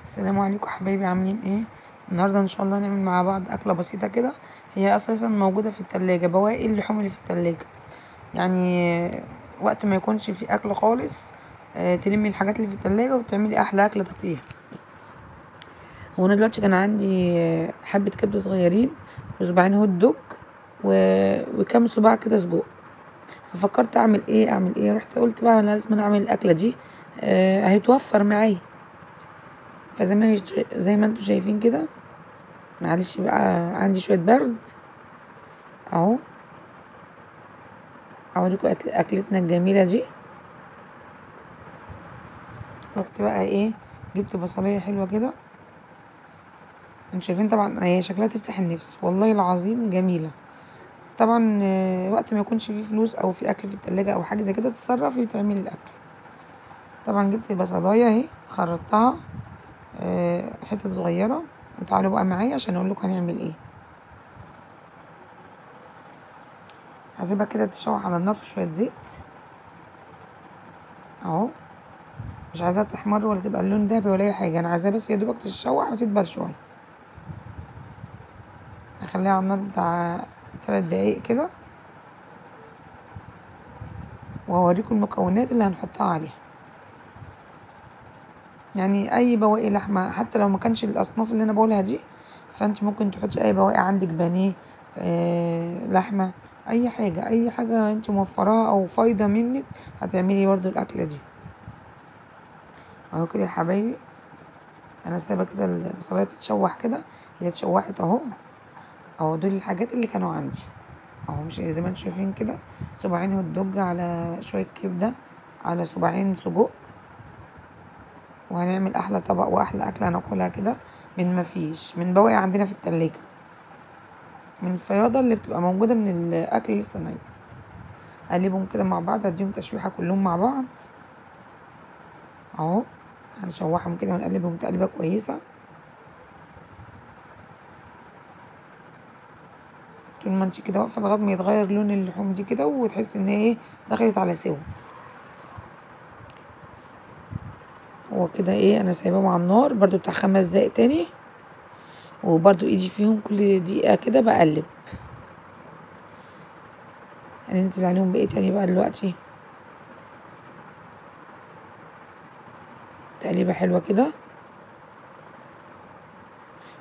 السلام عليكم حبايبي، عاملين ايه؟ النهارده ان شاء الله نعمل مع بعض اكله بسيطه كده. هي اساسا موجوده في التلاجة، بواقي اللحوم اللي في التلاجة. يعني وقت ما يكونش في اكل خالص، تلمي الحاجات اللي في التلاجة وتعملي احلى اكله تاكليها. هو انا دلوقتي كان عندي حبه كبده صغيرين وصباعين هوت دوج وكام صباع كده سجق. ففكرت اعمل ايه، رحت قلت بقى انا لازم اعمل الاكله دي، هيتوفر معايا. زي ما انتوا شايفين كده. معلش بقى، عندي شويه برد اهو. اوريكم اكلتنا الجميله دي. رحت بقى جبت بصليه حلوه كده. انتوا شايفين طبعا هي شكلها تفتح النفس، والله العظيم جميله. طبعا وقت ما يكونش فيه فلوس او في اكل في التلاجة او حاجه زي كده، تتصرفي وتعملي الاكل. طبعا جبت البصلايه اهي، خرطتها حتت صغيره. وتعالوا بقى معايا عشان اقول لكم هنعمل ايه. هسيبها كده تتشوح على النار في شويه زيت اهو. مش عايزاها تحمر ولا تبقى اللون دهبي ولا اي حاجه، انا عايزاها بس يا دوبك تتشوح وتدبل شويه. هخليها على النار بتاع 3 دقايق كده، وهوريكم المكونات اللي هنحطها عليها. يعني اي بواقي لحمه، حتى لو ما كانش الاصناف اللي انا بقولها دي، فانت ممكن تحطي اي بواقي عندك، بانيه، لحمه، اي حاجه انت موفراها او فايضه منك، هتعملي برضو الاكله دي اهو كده يا حبايبي. انا سايبه كده البصلايه تتشوح كده. هي اتشوحت اهو. دول الحاجات اللي كانوا عندي اهو، مش زي ما انتم شايفين كده. صباعين هوت دوج على شويه كبده على صباعين سجق. وهنعمل احلى طبق واحلى اكله هناكلها كده من ما فيش، من بواقي عندنا في التلاجة، من الفياضه اللي بتبقى موجوده من الاكل لسه ني. اقلبهم كده مع بعض، اديهم تشويحه كلهم مع بعض اهو. هنشوحهم كده ونقلبهم تقليبه كويسه. طول ما انت كده واقفه لغايه ما يتغير لون اللحوم دي كده، وتحسي ان هي دخلت على سوا. هو كده انا سايباهم على النار برضو بتاع 5 دقايق تاني. وبرضو ايدي فيهم كل دقيقه كده بقلب. هننزل عليهم بايه تاني بقى دلوقتي. تقليبه حلوه كده.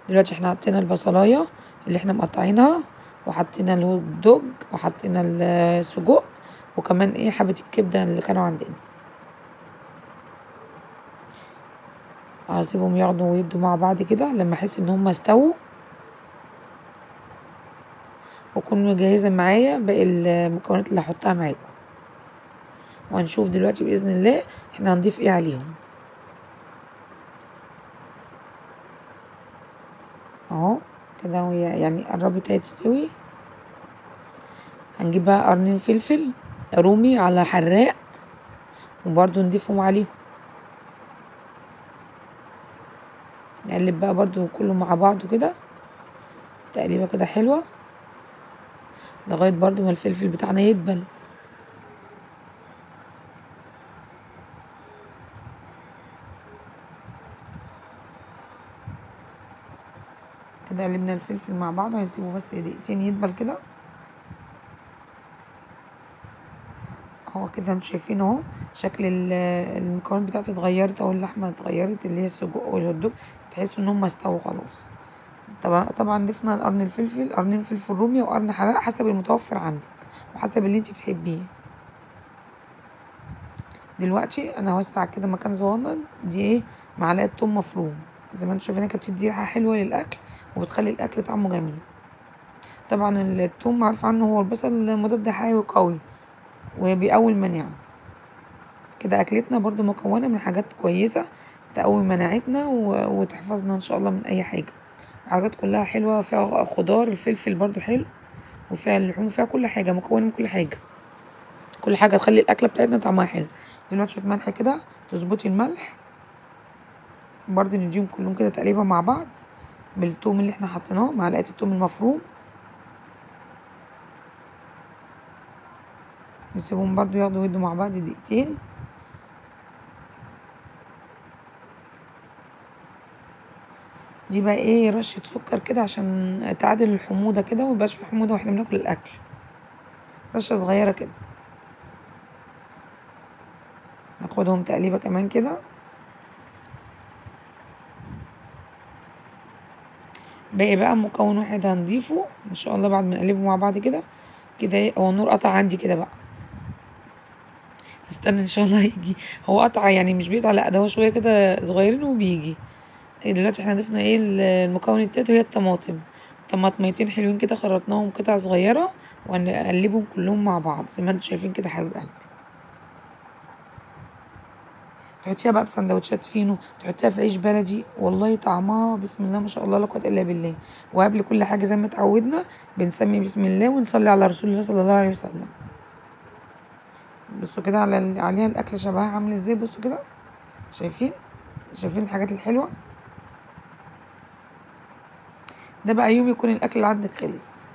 دلوقتي احنا حطينا البصلايه اللي احنا مقطعينها، وحطينا الهوت دوج، وحطينا السجق، وكمان حبه الكبده اللي كانوا عندنا. هسيبهم ياخدوا ويدوا مع بعض كده لما احس ان هم استووا، واكون مجهزه معايا باقي المكونات اللي هحطها معاكم. وهنشوف دلوقتي باذن الله احنا هنضيف ايه عليهم اهو كده. وهي يعني قربت تستوي. هنجيب بقى قرنين فلفل رومي على حراق، وبرضو نضيفهم عليهم. نقلب بقى برضو كله مع بعضه كده تقليبه كده حلوه، لغايه برضو ما الفلفل بتاعنا يدبل. كده قلبنا الفلفل مع بعض، هنسيبه بس دقيقتين يدبل كده اهو. كده انتوا شايفين اهو شكل المكونات بتاعتي اتغيرت، او اللحمه اتغيرت اللي هي السجق والهوت دوج. تحسوا ان هم استووا خلاص. طبعا ضفنا قرنين فلفل رومي وقرن حراق حسب المتوفر عندك وحسب اللي انت تحبيه. دلوقتي انا هوسع كده مكان صغنن دي معلقه توم مفروم. زي ما انتم شايفين كده بتدي ريحه حلوه للاكل، وبتخلي الاكل طعمه جميل. طبعا التوم معروف عنه هو البصل مضاد حيوي قوي وبيقوي المناعه. كده اكلتنا برضو مكونه من حاجات كويسه تقوي مناعتنا وتحفظنا ان شاء الله من اي حاجه. حاجات كلها حلوه، فيها خضار، الفلفل برضو حلو، وفيها اللحوم، وفيها كل حاجه، مكونه من كل حاجه. كل حاجه تخلي الاكله بتاعتنا طعمها حلو. دلوقتي شويه ملح كده، تظبطي الملح برضو، نديهم كلهم كده تقريبا مع بعض بالثوم اللي احنا حطيناه، معلقه الثوم المفروم. نسيبهم برضو ياخدوا ويدوا مع بعض دقيقتين. دي بقى ايه رشة سكر كده عشان تعادل الحموضة كده وميبقاش في حموضة واحنا بناكل الاكل، رشة صغيرة كده. ناخدهم تقليبة كمان كده. باقي بقى مكون واحد هنضيفه ان شاء الله بعد ما نقلبه مع بعض كده. كده ايه هو النور قطع عندي كده بقى، استنى ان شاء الله يجي. هو قطع يعني مش بيقطع، لا ده هو شويه كده صغيرين وبيجي. دلوقتي احنا ضفنا ايه المكون التالت وهي الطماطم. طماطميتين حلوين كده خرطناهم قطع صغيره وهنقلبهم كلهم مع بعض زي ما انتم شايفين كده حبيب قلبي. تحطيها بقى بسندوتشات فينو، تحطيها في عيش بلدي، والله طعمها بسم الله ما شاء الله لا قوه الا بالله. وقبل كل حاجه زي ما اتعودنا بنسمي بسم الله ونصلي على رسول الله صلى الله عليه وسلم. بصوا كده عليها الاكل شبهها عامل ازاي، بصوا كده شايفين، شايفين الحاجات الحلوه. ده بقى يوم يكون الاكل اللي عندك خلص.